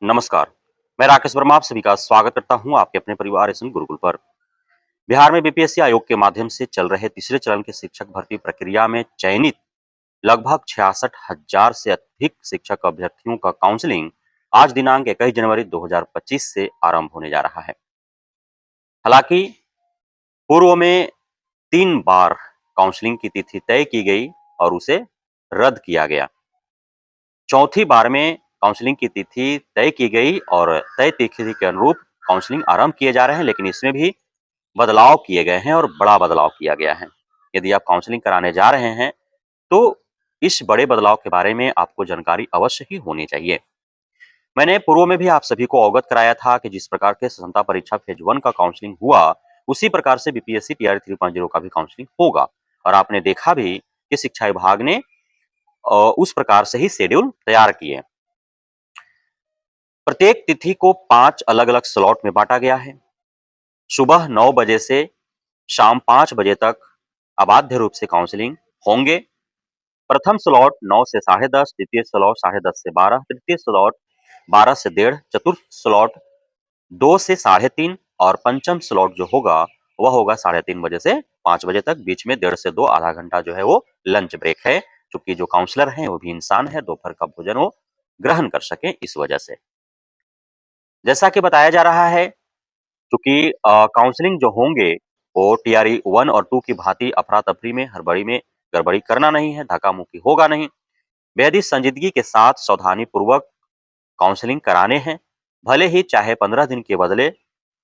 नमस्कार, मैं राकेश वर्मा आप सभी का स्वागत करता हूं आपके अपने परिवार एसएन गुरुकुल पर। बिहार में बीपीएससी आयोग के माध्यम से चल रहे तीसरे चरण के शिक्षक भर्ती प्रक्रिया में चयनित लगभग 66,000 से अधिक शिक्षक अभ्यर्थियों का काउंसलिंग आज दिनांक 21 जनवरी 2025 से आरंभ होने जा रहा है। हालांकि पूर्व में 3 बार काउंसलिंग की तिथि तय की गई और उसे रद्द किया गया। चौथी बार में काउंसलिंग की तिथि तय की गई और तय तिथि के अनुरूप काउंसलिंग आरंभ किए जा रहे हैं, लेकिन इसमें भी बदलाव किए गए हैं और बड़ा बदलाव किया गया है। यदि आप काउंसलिंग कराने जा रहे हैं, तो इस बड़े बदलाव के बारे में आपको जानकारी अवश्य ही होनी चाहिए। मैंने पूर्व में भी आप सभी को अवगत कराया था कि जिस प्रकार के क्षमता परीक्षा फेज 1 का काउंसलिंग हुआ, उसी प्रकार से बीपीएससी टीआरई 3.0 का भी काउंसलिंग होगा और आपने देखा भी कि शिक्षा विभाग ने उस प्रकार से ही शेड्यूल तैयार किए। प्रत्येक तिथि को 5 अलग-अलग स्लॉट में बांटा गया है। सुबह 9 बजे से शाम 5 बजे तक अबाध्य रूप से काउंसलिंग होंगे। प्रथम स्लॉट 9 से 10:30, द्वितीय स्लॉट 10:30 से 12, तृतीय स्लॉट 12 से 1:30, चतुर्थ स्लॉट 2 से 3:30 और पंचम स्लॉट जो होगा वह होगा 3:30 बजे से 5 बजे तक। बीच में 1:30 से 2 आधा घंटा जो है वो लंच ब्रेक है, क्योंकि जो काउंसलर हैं वो भी इंसान है, दोपहर का भोजन वो ग्रहण कर सकें इस वजह से। जैसा कि बताया जा रहा है, चूंकि काउंसलिंग जो होंगे वो टीआरई 1 और 2 की भांति अफरा-तफरी में, हड़बड़ी में गड़बड़ी करना नहीं है, धक्का-मुक्की होगा नहीं। बेहद ही संजीदगी के साथ सावधानी पूर्वक काउंसलिंग कराने हैं। भले ही चाहे 15 दिन के बदले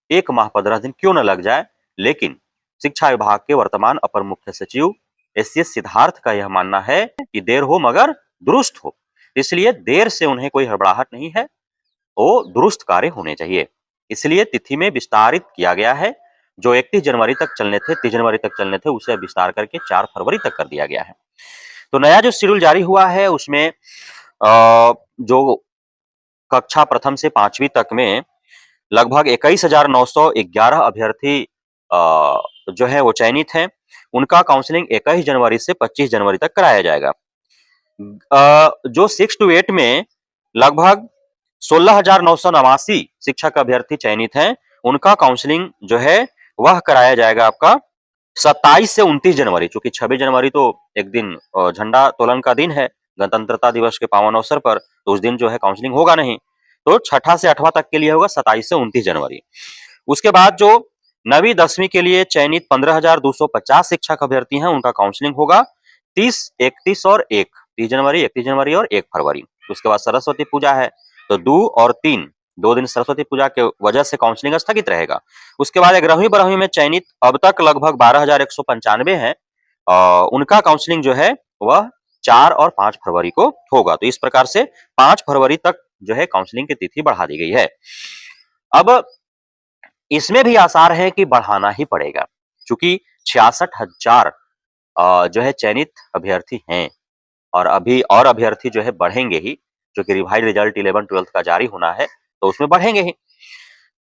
1 माह 15 दिन क्यों न लग जाए, लेकिन शिक्षा विभाग के वर्तमान अपर मुख्य सचिव एससीएस सिद्धार्थ का यह मानना है कि देर हो मगर दुरुस्त हो। इसलिए देर से उन्हें कोई हड़बड़ाहट नहीं है, वो दुरुस्त कार्य होने चाहिए। इसलिए तिथि में विस्तारित किया गया है। जो 31 जनवरी तक चलने थे, 30 जनवरी तक चलने थे, उसे विस्तार करके 4 फरवरी तक कर दिया गया है। तो नया जो शेड्यूल जारी हुआ है उसमें जो कक्षा प्रथम से 5वीं तक में लगभग 21,911 अभ्यर्थी जो है वो चयनित हैं। उनका काउंसलिंग 21 जनवरी से 25 जनवरी तक कराया जाएगा। जो 6 टू 8 में लगभग 16,989 शिक्षक अभ्यर्थी चयनित हैं। उनका काउंसलिंग जो है वह कराया जाएगा आपका 27 से 29 जनवरी। चूंकि 26 जनवरी तो एक दिन झंडा तोलन का दिन है, गणतंत्रता दिवस के पावन अवसर पर, तो उस दिन जो है काउंसलिंग होगा नहीं। तो छठा से 8वां तक के लिए होगा 27 से 29 जनवरी। उसके बाद जो 9वीं 10वीं के लिए चयनित 15,250 शिक्षक अभ्यर्थी हैं, उनका काउंसलिंग होगा 30, 31 और 1, 30 जनवरी, 31 जनवरी और 1 फरवरी। उसके बाद सरस्वती पूजा है, तो 2 और 3 2 दिन सरस्वती पूजा के वजह से काउंसलिंग स्थगित रहेगा। उसके बाद 11वीं 12वीं में चयनित अब तक लगभग 12,195 हैं। उनका काउंसलिंग जो है वह 4 और 5 फरवरी को होगा। तो इस प्रकार से 5 फरवरी तक जो है काउंसलिंग की तिथि बढ़ा दी गई है। अब इसमें भी आसार है कि बढ़ाना ही पड़ेगा, क्योंकि 66,000 जो है चयनित अभ्यर्थी हैं और अभी और अभ्यर्थी जो है बढ़ेंगे ही, जो कि रिवाइज रिजल्ट 11-12 का जारी होना है, तो उसमें बढ़ेंगे ही।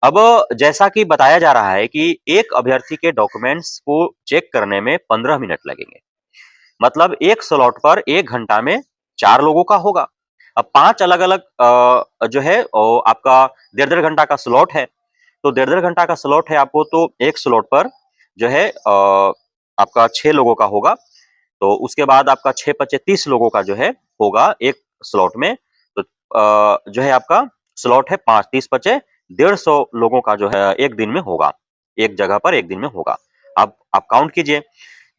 अब जैसा कि बताया जा रहा है कि एक अभ्यर्थी के डॉक्यूमेंट्स को चेक करने में 15 मिनट लगेंगे। मतलब एक स्लॉट पर 1 घंटा में 4 लोगों का होगा। अब 5 अलग-अलग जो है आपका डेढ़-डेढ़ घंटा का स्लॉट है। तो डेढ़-डेढ़ घंटा का स्लॉट है आपको, तो एक स्लॉट पर जो है आपका 6 लोगों का होगा। तो उसके बाद आपका 6 पचे 30 लोगों का जो है होगा एक स्लॉट में। तो जो है आपका स्लॉट है 5, 30 पचे 150 लोगों का जो है एक दिन में होगा। एक जगह पर एक दिन में होगा। अब आप काउंट कीजिए,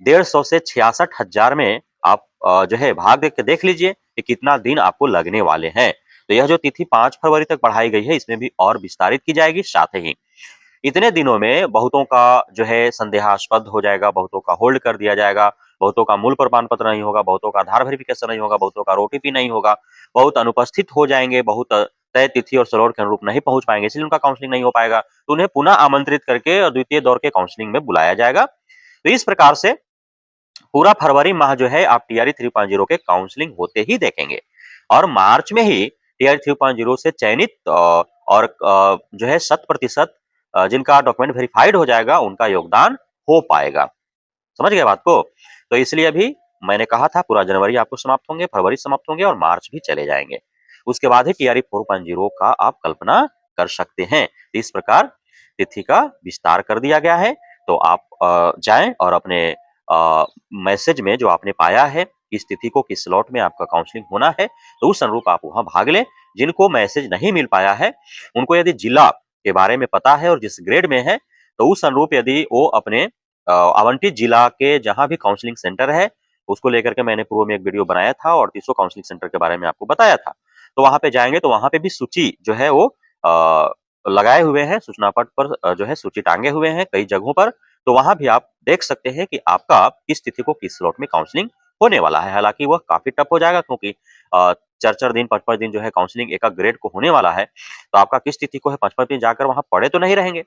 150 से 66,000 में आप जो है भाग देख के देख लीजिए कि कितना दिन आपको लगने वाले हैं। तो यह जो तिथि 5 फरवरी तक बढ़ाई गई है, इसमें भी और विस्तारित की जाएगी। साथ ही इतने दिनों में बहुतों का जो है संदेहास्पद हो जाएगा, बहुतों का होल्ड कर दिया जाएगा, बहुतों का मूल प्रमाण पत्र नहीं होगा, बहुतों का आधार वेरिफिकेशन नहीं होगा, बहुतों का ओटीपी नहीं होगा, बहुत अनुपस्थित हो जाएंगे, बहुत तय तिथि और स्लॉट के अनुरूप नहीं पहुंच पाएंगे, इसलिए उनका काउंसलिंग नहीं हो पाएगा। तो उन्हें पुनः आमंत्रित करके और द्वितीय दौर के काउंसलिंग में बुलाया जाएगा। तो इस प्रकार से पूरा फरवरी माह जो है आप टीआरई 3.0 के काउंसलिंग होते ही देखेंगे और मार्च में ही टीआरई 3.0 से चयनित और जो है 100% जिनका डॉक्यूमेंट वेरीफाइड हो जाएगा उनका योगदान हो पाएगा। समझ गए बात को? तो इसलिए अभी मैंने कहा था पूरा जनवरी आपको समाप्त होंगे, फरवरी समाप्त होंगे और मार्च भी चले जाएंगे। उसके बाद ही टीआरई 4.0 का आप कल्पना कर सकते हैं। इस प्रकार तिथि का विस्तार कर दिया गया है। तो आप जाएँ और अपने मैसेज में जो आपने पाया है, किस तिथि को किस स्लॉट में आपका काउंसलिंग होना है, तो उस अनुरूप आप वहाँ भाग लें। जिनको मैसेज नहीं मिल पाया है, उनको यदि जिला के बारे में पता है और जिस ग्रेड में है, तो उस अनुरूप यदि वो अपने आवंटित जिला के जहाँ भी काउंसलिंग सेंटर है, उसको लेकर के मैंने पूर्व में एक वीडियो बनाया था और 300 काउंसलिंग सेंटर के बारे में आपको बताया था। तो वहाँ पे जाएँगे तो वहाँ पे भी सूची जो है वो लगाए हुए हैं, सूचना पट पर जो है सूची टाँगे हुए हैं कई जगहों पर। तो वहाँ भी आप देख सकते हैं कि आपका किस तिथि को किस स्लॉट में काउंसलिंग होने वाला है। हालाँकि वह काफ़ी टफ हो जाएगा क्योंकि 4-4 दिन, 5-5 दिन जो है काउंसलिंग एक-एक ग्रेड को होने वाला है। तो आपका किस तिथि को है 5-5 दिन जाकर वहाँ पड़े तो नहीं रहेंगे।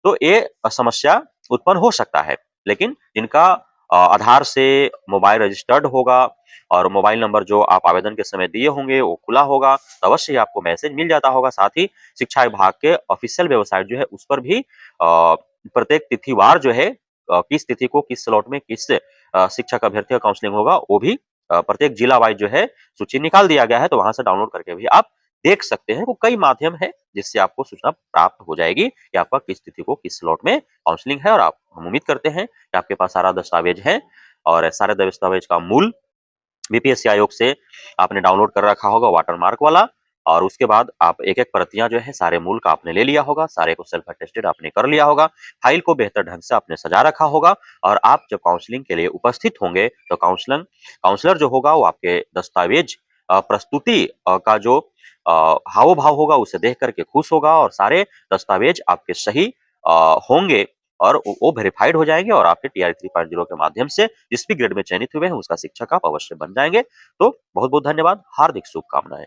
तो ये समस्या उत्पन्न हो सकता है। लेकिन जिनका आधार से मोबाइल रजिस्टर्ड होगा और मोबाइल नंबर जो आप आवेदन के समय दिए होंगे वो खुला होगा, तो अवश्य ही आपको मैसेज मिल जाता होगा। साथ ही शिक्षा विभाग के ऑफ़िशियल वेबसाइट जो है उस पर भी प्रत्येक तिथिवार जो है किस तिथि को किस स्लॉट में किस शिक्षक अभ्यर्थी का काउंसलिंग होगा वो भी प्रत्येक जिला वाइज़ जो है सूची निकाल दिया गया है, तो वहाँ से डाउनलोड करके भी आप देख सकते हैं। वो कई माध्यम है जिससे आपको सूचना प्राप्त हो जाएगी कि आपका किस तिथि को किस स्लॉट में काउंसलिंग है और आप हम उम्मीद करते हैं कि आपके पास सारा दस्तावेज है और सारे दस्तावेज का मूल बीपीएससी आयोग से आपने डाउनलोड कर रखा होगा वाटरमार्क वाला और उसके बाद आप एक-एक प्रतियाँ जो है सारे मूल का आपने ले लिया होगा, सारे को सेल्फ अटेस्टेड आपने कर लिया होगा, फाइल को बेहतर ढंग से आपने सजा रखा होगा और आप जब काउंसलिंग के लिए उपस्थित होंगे, तो काउंसलर जो होगा वो आपके दस्तावेज प्रस्तुति का जो हाव-भाव होगा उसे देख कर के खुश होगा और सारे दस्तावेज आपके सही होंगे और वो वेरिफाइड हो जाएँगे और आपके टीआर 3.0 के माध्यम से जिस भी ग्रेड में चयनित हुए हैं, उसका शिक्षक आप अवश्य बन जाएँगे। तो बहुत-बहुत धन्यवाद, हार्दिक शुभकामनाएँ।